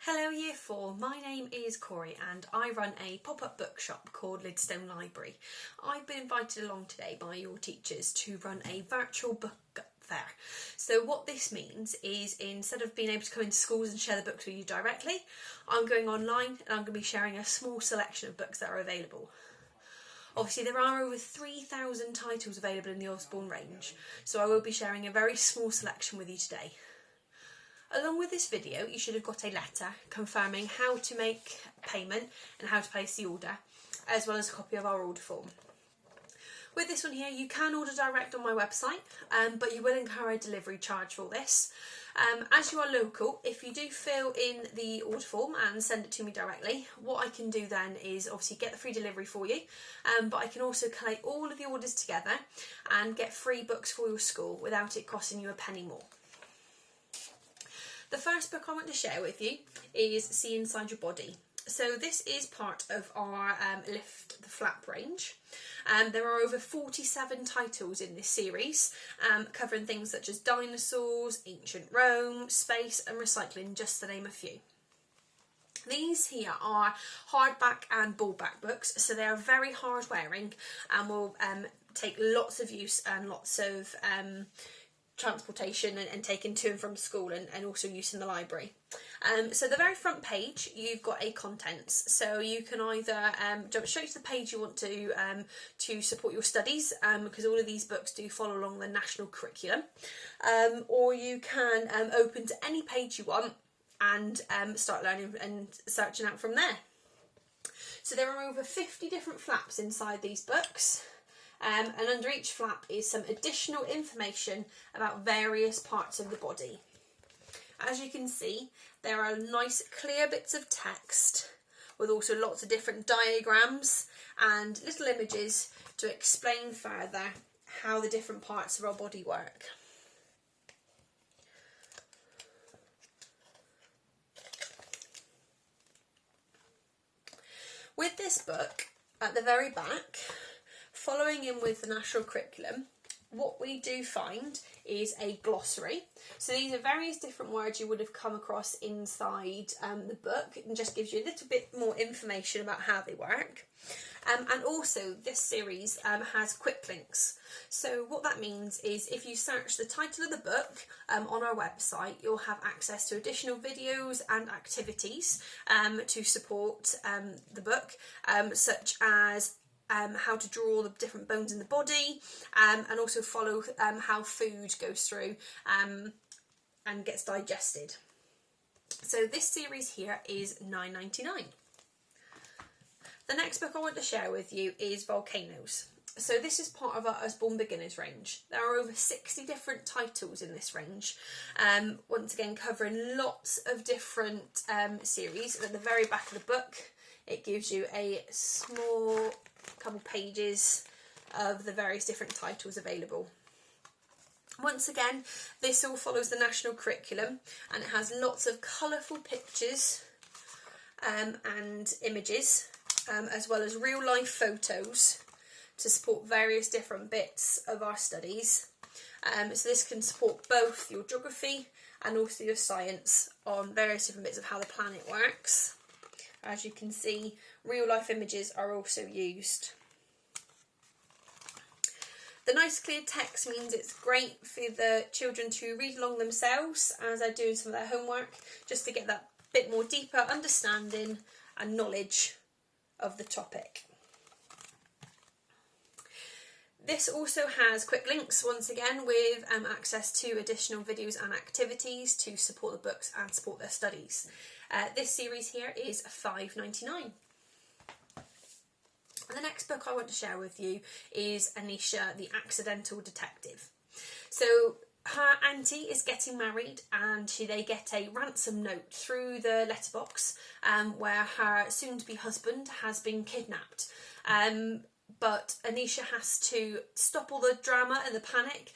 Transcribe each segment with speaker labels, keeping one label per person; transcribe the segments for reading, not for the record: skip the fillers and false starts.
Speaker 1: Hello Year 4, my name is Corey and I run a pop-up bookshop called Lidstone Library. I've been invited along today by your teachers to run a virtual book fair. So what this means is instead of being able to come into schools and share the books with you directly, I'm going online and I'm going to be sharing a small selection of books that are available. Obviously there are over 3,000 titles available in the Osborne range, so I will be sharing a very small selection with you today. Along with this video, you should have got a letter confirming how to make payment and how to place the order, as well as a copy of our order form. With this one here, you can order direct on my website, but you will incur a delivery charge for this. As you are local, if you do fill in the order form and send it to me directly, what I can do then is obviously get the free delivery for you, but I can also collate all of the orders together and get free books for your school without it costing you a penny more. The first book I want to share with you is See Inside Your Body. So this is part of our Lift the Flap range. There are over 47 titles in this series, covering things such as dinosaurs, ancient Rome, space and recycling, just to name a few. These here are hardback and bullback books, so they are very hard wearing and will take lots of use and lots of transportation and taken to and from school and also use in the library. So the very front page, you've got a contents, so you can either jump straight to the page you want to support your studies, because all of these books do follow along the national curriculum, or you can open to any page you want and start learning and searching out from there. So there are over 50 different flaps inside these books. And under each flap is some additional information about various parts of the body. As you can see, there are nice clear bits of text with also lots of different diagrams and little images to explain further how the different parts of our body work. With this book, at the very back, following in with the national curriculum, what we do find is a glossary. So these are various different words you would have come across inside the book, and just gives you a little bit more information about how they work. And also this series has quick links. So what that means is if you search the title of the book on our website, you'll have access to additional videos and activities to support the book, such as how to draw all the different bones in the body, and also follow how food goes through and gets digested. So this series here is £9.99. The next book I want to share with you is Volcanoes. So this is part of our Osborne Beginners range. There are over 60 different titles in this range, once again covering lots of different series. And at the very back of the book, it gives you a small couple pages of the various different titles available. Once again, this all follows the national curriculum and it has lots of colourful pictures and images, as well as real life photos to support various different bits of our studies. So this can support both your geography and also your science on various different bits of how the planet works. As you can see, real life images are also used. The nice clear text means it's great for the children to read along themselves as they're doing some of their homework, just to get that bit more deeper understanding and knowledge of the topic. This also has quick links, once again, with access to additional videos and activities to support the books and support their studies. This series here is £5.99. And the next book I want to share with you is Anisha, the Accidental Detective. So her auntie is getting married and they get a ransom note through the letterbox where her soon-to-be husband has been kidnapped. But Anisha has to stop all the drama and the panic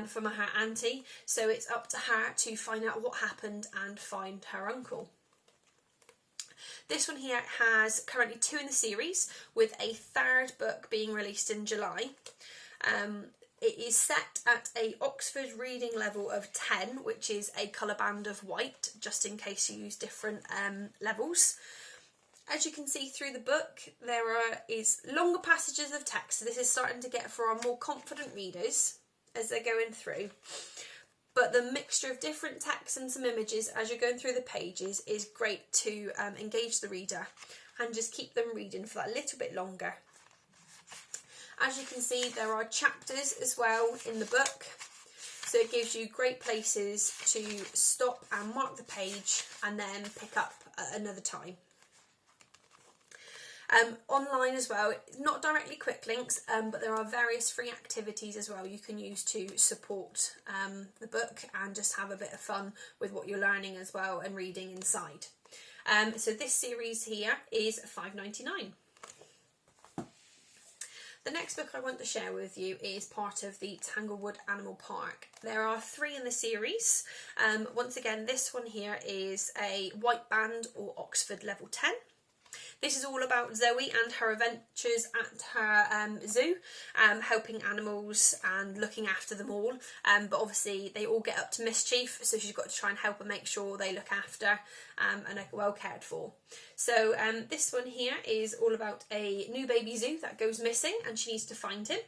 Speaker 1: from her auntie, so it's up to her to find out what happened and find her uncle. This one here has currently 2 in the series, with a 3rd book being released in July. It is set at a Oxford reading level of 10, which is a colour band of white, just in case you use different levels. As you can see through the book, there is longer passages of text. So this is starting to get for our more confident readers as they're going through. But the mixture of different texts and some images as you're going through the pages is great to engage the reader and just keep them reading for that little bit longer. As you can see, there are chapters as well in the book. So it gives you great places to stop and mark the page and then pick up at another time. Online as well, not directly quick links, but there are various free activities as well you can use to support the book and just have a bit of fun with what you're learning as well and reading inside. So this series here is £5.99. The next book I want to share with you is part of the Tanglewood Animal Park. There are 3 in the series. Once again, this one here is a white band or Oxford level 10. This is all about Zoe and her adventures at her zoo, helping animals and looking after them all. But obviously they all get up to mischief, so she's got to try and help and make sure they look after and are well cared for. So this one here is all about a new baby zoo that goes missing and she needs to find him.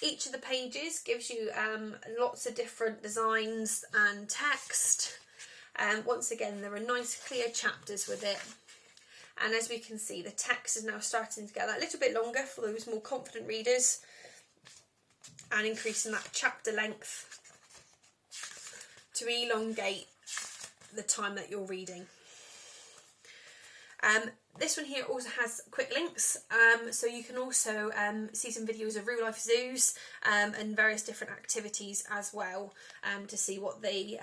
Speaker 1: Each of the pages gives you lots of different designs and text. Once again, there are nice clear chapters with it. And as we can see, the text is now starting to get that little bit longer for those more confident readers and increasing that chapter length to elongate the time that you're reading. This one here also has quick links, so you can also see some videos of real life zoos and various different activities as well to see what they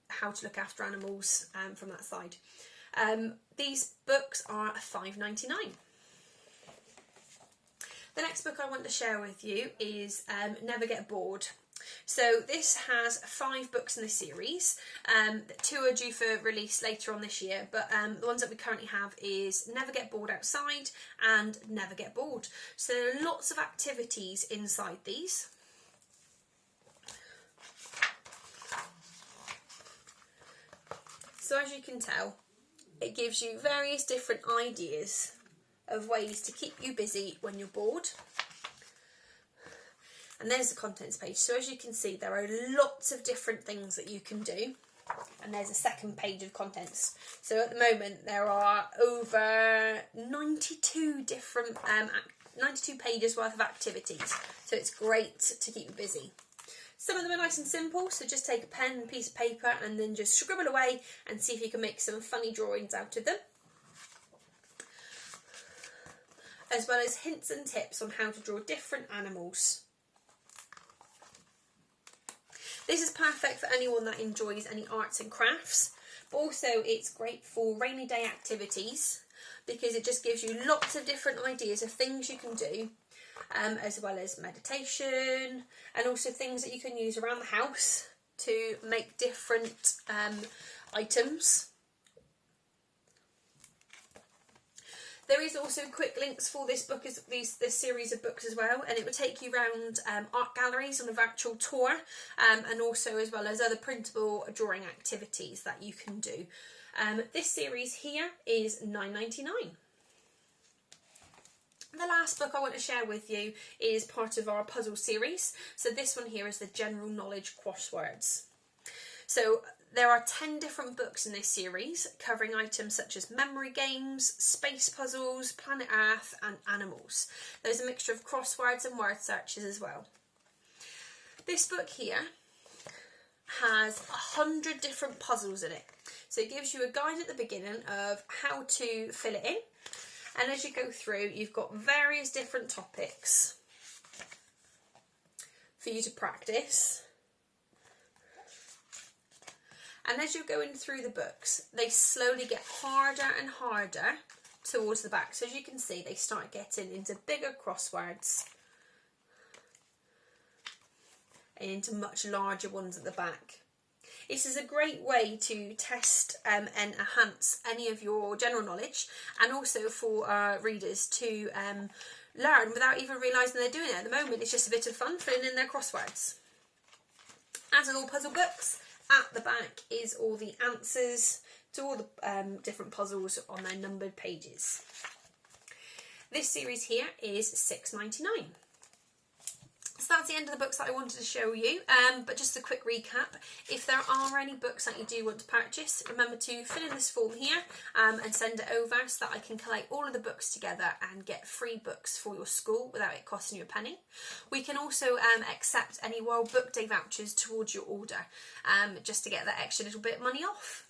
Speaker 1: how to look after animals from that side. These books are £5.99. The next book I want to share with you is Never Get Bored. So this has 5 books in the series. 2 are due for release later on this year, but the ones that we currently have is Never Get Bored Outside and Never Get Bored. So there are lots of activities inside these. So as you can tell, it gives you various different ideas of ways to keep you busy when you're bored. And there's the contents page. So as you can see, there are lots of different things that you can do. And there's a second page of contents. So at the moment, there are over 92 different, 92 pages worth of activities. So it's great to keep you busy. Some of them are nice and simple, so just take a pen and a piece of paper and then just scribble away and see if you can make some funny drawings out of them. As well as hints and tips on how to draw different animals. This is perfect for anyone that enjoys any arts and crafts, but also it's great for rainy day activities because it just gives you lots of different ideas of things you can do. As well as meditation and also things that you can use around the house to make different items. There is also quick links for this book, this series of books as well, and it will take you around art galleries on a virtual tour, and also as well as other printable drawing activities that you can do. This series here is £9.99. The last book I want to share with you is part of our puzzle series. So this one here is the General Knowledge Crosswords. So there are 10 different books in this series covering items such as memory games, space puzzles, planet Earth and animals. There's a mixture of crosswords and word searches as well. This book here has 100 different puzzles in it. So it gives you a guide at the beginning of how to fill it in. And as you go through, you've got various different topics for you to practice. And as you're going through the books, they slowly get harder and harder towards the back. So as you can see, they start getting into bigger crosswords and into much larger ones at the back. This is a great way to test and enhance any of your general knowledge, and also for our readers to learn without even realising they're doing it. At the moment, it's just a bit of fun filling in their crosswords. As with all puzzle books, at the back is all the answers to all the different puzzles on their numbered pages. This series here is £6.99. So that's the end of the books that I wanted to show you, but just a quick recap. If there are any books that you do want to purchase, remember to fill in this form here and send it over so that I can collate all of the books together and get free books for your school without it costing you a penny. We can also accept any World Book Day vouchers towards your order, just to get that extra little bit of money off.